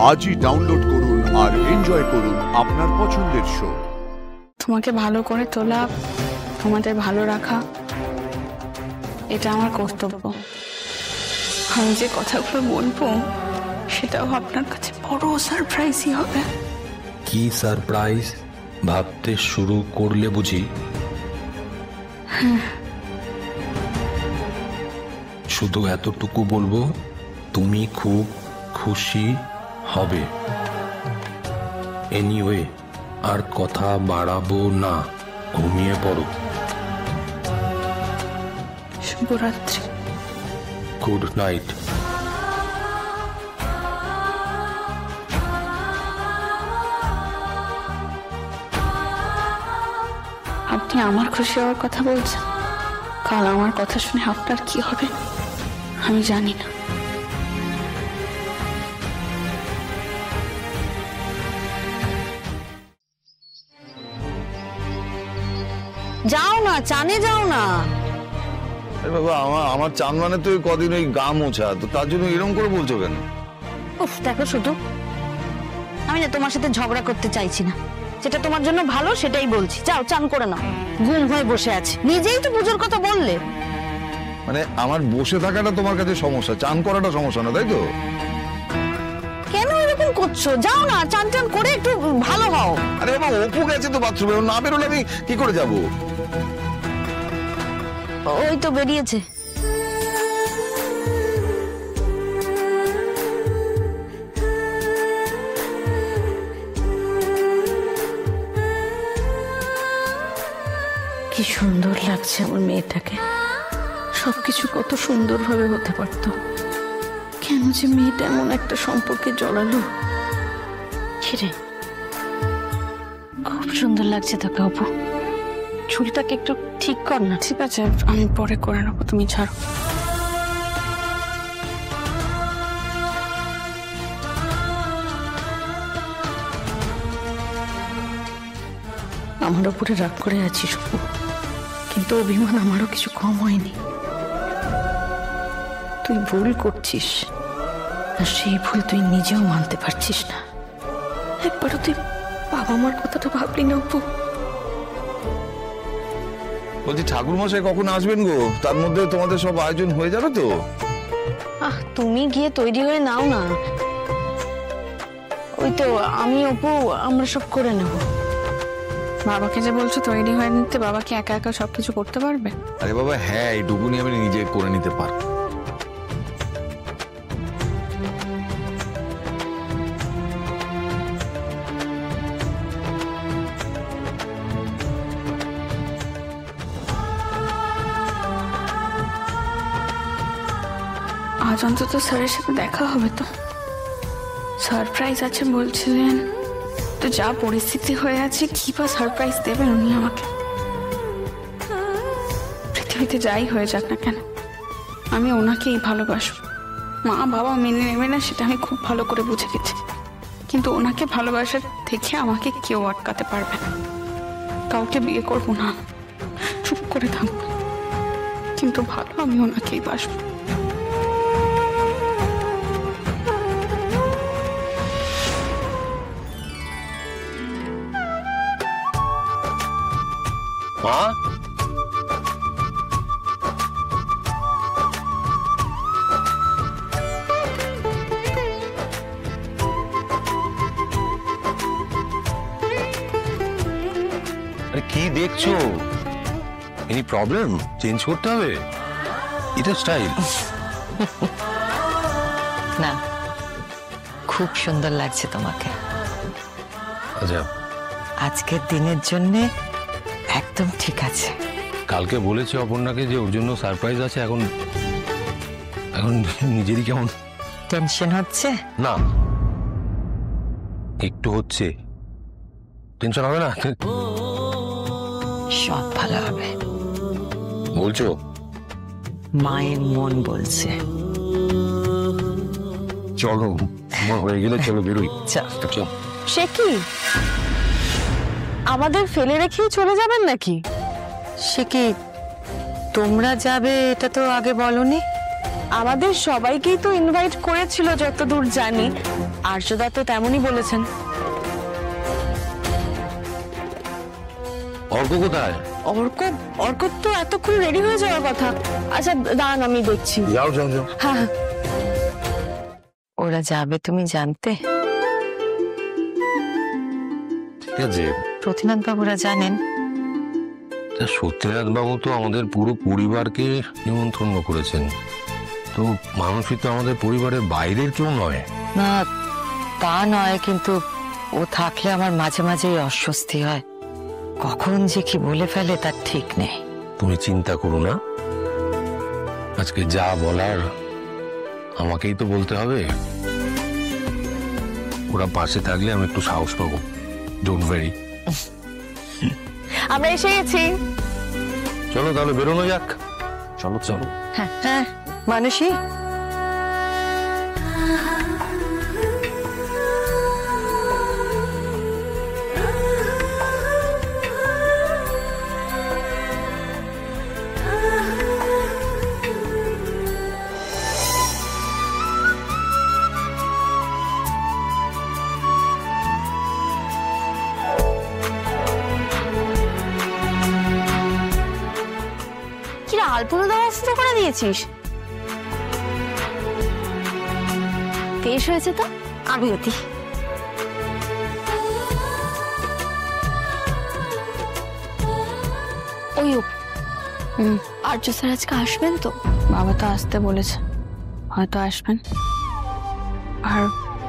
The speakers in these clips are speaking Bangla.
আজই ডাউনলোড করুন আর এনজয় করুন আপনার পছন্দের শো। তোমাকে ভালো করে তোলা, তোমাদের ভালো রাখা, এটা আমার কর্তব্য। আমি যে কথাগুলো বলবো সেটাও আপনার কাছে বড় সারপ্রাইজই হবে। কি সারপ্রাইজ ভাবতে শুরু করলে বুঝি? শুধু এতটুকু বলবো, তুমি খুব খুশি হবে। এনিওয়ে, আর কথা বাড়াবো না, ঘুমিয়ে পড়ো। শুভরাত্রি। Good night. আপনি আমার খুশি হওয়ার কথা বলছেন, কাল আমার কথা শুনে আপনার কি হবে আমি জানি না। যাও না, চানে যাও না। আরে বাবা, আমার চান মানে তো কদিন ওই গা মোছা, তো তার জন্য এরকম করে বলছো কেন? উফ, দেখো শুধু, আমি না তোমার সাথে ঝগড়া করতে চাইছি না, যেটা তোমার জন্য ভালো সেটাই বলছি। যাও চান করে নাও, ঘুম হয়ে বসে আছে। নিজেই তো পুজোর কথা বললে। মানে আমার বসে থাকাটা তোমার কাছে সমস্যা, চান করাটা সমস্যা না, তাই তো? কেন এরকম করছো? যাও না, চান টান করে একটু ভালো হও। আরে বাবা, অপু গেছে তো বাথরুমে, না বেরোলে আমি কি করে যাব? ওই তো বেরিয়েছে। কি সুন্দর লাগছে আমার মেয়েটাকে, সবকিছু কত সুন্দরভাবে হতে পারত, কেন যে মেয়েটা এমন একটা সম্পর্কে জড়ালো। রে, খুব সুন্দর লাগছে তোকে অপু। চুলটাকে একটু ঠিক কর না। ঠিক আছে, আমি পরে করে নেবো, তুমি ছাড়ো। আমার উপরে রাগ করে আছিস অপু, কিন্তু অভিমান আমারও কিছু কম হয়নি। তুই ভুল করছিস, আর সেই ভুল তুই নিজেও মানতে পারছিস না। একবারও তুই বাবা মার কথাটা ভাবলি না অপু? বলছি, ঠাকুর মশাই কখন আসবেন গো? তার মধ্যে তোমাদের সব আয়োজন হয়ে যাবে তো? তুমি গিয়ে তৈরি হয়ে নাও না। ওই তো আমি অপু, আমরা সব করে নেব। বাবাকে যে বলছো তৈরি হয়ে নিতে, বাবা কি একা একা সবকিছু করতে পারবে? আরে বাবা হ্যাঁ, এইটুকুনি আমি নিজে করে নিতে পারবো। আজ অন্তত স্যারের সাথে দেখা হবে তো। সারপ্রাইজ আছে বলছিলেন, তো যা পরিস্থিতি হয়ে আছে কি বা সারপ্রাইজ দেবেন উনি আমাকে? পৃথিবীতে যাই হয়ে যাক না কেন, আমি ওনাকেই ভালোবাসবো। মা বাবা মেনে নেবে না সেটা আমি খুব ভালো করে বুঝে গেছি, কিন্তু ওনাকে ভালোবাসার থেকে আমাকে কেউ আটকাতে পারবে না। কাউকে বিয়ে করবো না, চুপ করে থাকবো, কিন্তু ভালো আমি ওনাকেই বাসবো। মা, আরে কি দেখছো? Any problem? চেঞ্জ করতে হবে, এটা স্টাইল না, খুব সুন্দর লাগছে তোমাকে। আচ্ছা, আজকের দিনের জন্য একদম ঠিক আছে। কালকে বলেছি অপর্ণাকে যে ওর জন্য সারপ্রাইজ আছে। এখন এখন নিজেরই কেমন টেনশন হচ্ছে? না, একটু হচ্ছে। টেনশন হবে না, সব ভালো হবে বলছো? মায়ের মন বলছে। চলো, আমার হয়ে গেলে চলো বেরোই। চল। সে কি আমাদের ফেলে রেখেই চলে যাবেন নাকি? সে কি তোমরা যাবে এটা তো আগে বলনি? আমাদের সবাইকেই তো ইনভাইট করেছিল যতদূর জানি। আর্যদা তো তেমনই বলেছেন। অর্ক কোথায়? অর্ক তো এতক্ষণ রেডি হয়ে যাওয়ার কথা। আচ্ছা দাঁড়ান, আমি দেখছি। যাও যাও যাও। হ্যাঁ, ওরা যাবে তুমি জানতে? ঠিক আছে, প্রতিনাথ বাবুরা জানেন? সত্যনাথ বাবু তো আমাদের পুরো পরিবারকে নিমন্ত্রণ করেছেন, তো মানুষই তো আমাদের পরিবারের বাইরের কেউ নয়। না তা নয়, কিন্তু ও থাকলে আমার মাঝে মাঝেই অস্বস্তি হয়। কখন যে কি বলে ফেলে তার ঠিক নেই। তুমি চিন্তা করো না, আজকে যা বলার আমাকেই তো বলতে হবে। ওরা পাশে থাকলে আমি একটু সাহস পাবো। Don't very. আমরা এসে গেছি। চলো তাহলে বেরোনো যাক। চলো চলো। হ্যাঁ মানসী, কিরা আলপনা দেওয়া শুরু করে দিয়েছিস? বেশ হয়েছে তো, আমিও দি। ওই আর্য স্যার আজকে আসবেন তো? বাবা তো আসতে বলেছে, হয়তো আসবেন। আর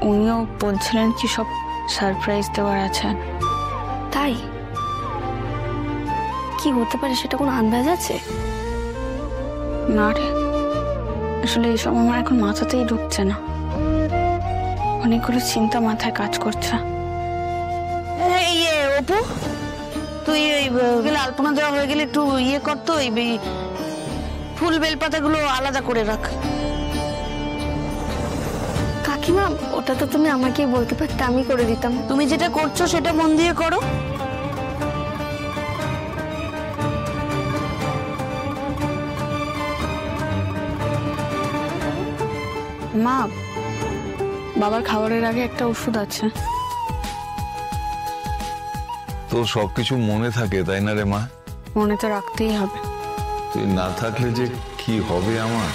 উনিও বলছিলেন কি সব সারপ্রাইজ দেওয়ার আছে। তাই কি হতে পারে সেটা কোনো আন্দাজ আছে? না রে, আসলে এইসব আমার এখন মাথাতেই ঢুকছে না। অনেকগুলো চিন্তা মাথায় কাজ করছে। এই অপু, তুই গেলে আলপনা দেওয়া হয়ে গেলে একটু কর তো, ফুল বেলপাতাগুলো আলাদা করে রাখ। কাকিমা, ওটা তো তুমি আমাকেই বলতে পারতে, আমি করে দিতাম। তুমি যেটা করছো সেটা মন দিয়ে করো। মা, বাবার খাবারের আগে একটা ওষুধ আছে। তো সবকিছু মনে থাকে তাই না রে মা? মনে তো রাখতেই হবে। তুই না থাকলে যে কি হবে আমার।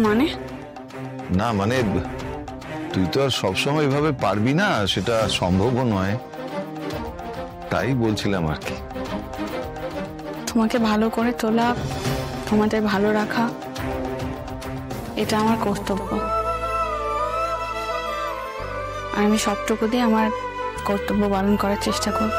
মানে? না মানে তুই তো আর সবসময় এভাবে পারবি না, সেটা সম্ভবও নয়, তাই বলছিলাম আর কি। তোমাকে ভালো করে তোলা, তোমাদের ভালো রাখা, এটা আমার কর্তব্য। আর আমি সবটুকু দিয়ে আমার কর্তব্য পালন করার চেষ্টা করব।